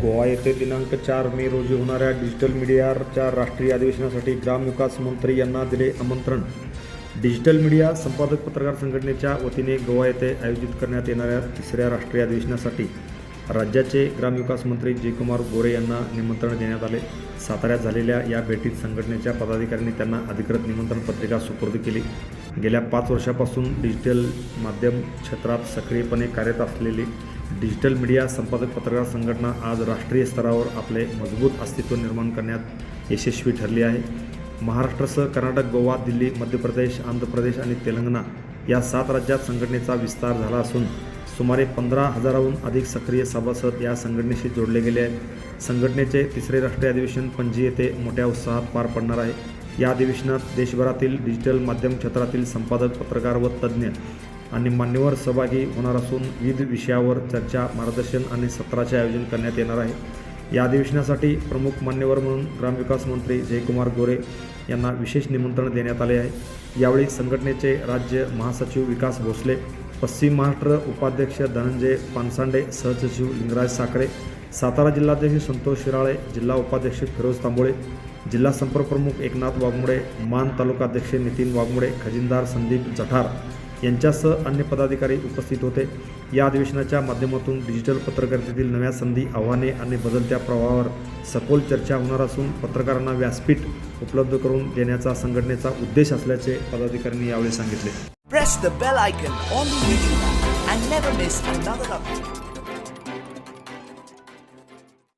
गोवा येथे दिनांक 4 मे रोजी होणाऱ्या डिजिटल मीडियाच्या राष्ट्रीय अधिवेशनासाठी ग्रामविकास मंत्री यांना दिले आमंत्रण. डिजिटल मीडिया संपादक पत्रकार संघटनेच्या वतीने गोवा येथे आयोजित करण्यात येणाऱ्या तिसऱ्या राष्ट्रीय अधिवेशनासाठी राज्याचे ग्रामविकास मंत्री जयकुमार गोरे यांना निमंत्रण देण्यात आले. साताऱ्यात झालेल्या या भेटीत संघटनेच्या पदाधिकाऱ्यांनी त्यांना अधिकृत निमंत्रण पत्रिका सुपूर्द केली. गेल्या 5 वर्षापासून डिजिटल माध्यम क्षेत्रात सक्रियपणे कार्यरत असलेली डिजिटल मीडिया संपादक पत्रकार संघटना आज राष्ट्रीय स्तरावर आपले मजबूत अस्तित्व निर्माण करण्यात यशस्वी ठरली आहे. महाराष्ट्रासह कर्नाटक, गोवा, दिल्ली, मध्य प्रदेश, आंध्र प्रदेश आणि तेलंगणा या 7 राज्यात संघटनेचा विस्तार झाला असून सुमारे 15,000हून अधिक सक्रिय सभासद या संघटनेशी जोडले गेले आहेत. संघटनेचे तिसरे राष्ट्रीय अधिवेशन पणजी येथे मोठ्या उत्साहात पार पडणार आहे. या अधिवेशनात देशभरातील डिजिटल माध्यम क्षेत्रातील संपादक, पत्रकार व तज्ज्ञ आणि मान्यवर सहभागी होणार असून विविध विषयावर चर्चा, मार्गदर्शन आणि सत्राचे आयोजन करण्यात येणार आहे. या अधिवेशनासाठी प्रमुख मान्यवर म्हणून ग्रामविकास मंत्री जयकुमार गोरे यांना विशेष निमंत्रण देण्यात आले आहे. यावेळी संघटनेचे राज्य महासचिव विकास भोसले, पश्चिम महाराष्ट्र उपाध्यक्ष धनंजय पानसांडे, सहसचिव लिंगराज साखरे, सातारा जिल्हाध्यक्ष संतोष शिराळे, जिल्हा उपाध्यक्ष फिरोज तांबोळे, जिल्हा संपर्क प्रमुख एकनाथ वाघमोडे, मान तालुकाध्यक्ष नितीन वाघमोडे, खजिनदार संदीप जठार यांच्यासह अन्य पदाधिकारी उपस्थित होते. या अधिवेशनाच्या माध्यमातून डिजिटल पत्रकारितेतील नव्या संधी, आव्हाने आणि बदलत्या प्रवाहावर सखोल चर्चा होणार असून पत्रकारांना व्यासपीठ उपलब्ध करून देण्याचा संघटनेचा उद्देश असल्याचे पदाधिकाऱ्यांनी यावेळी सांगितले. Press the bell icon on the YouTube app and never miss another update.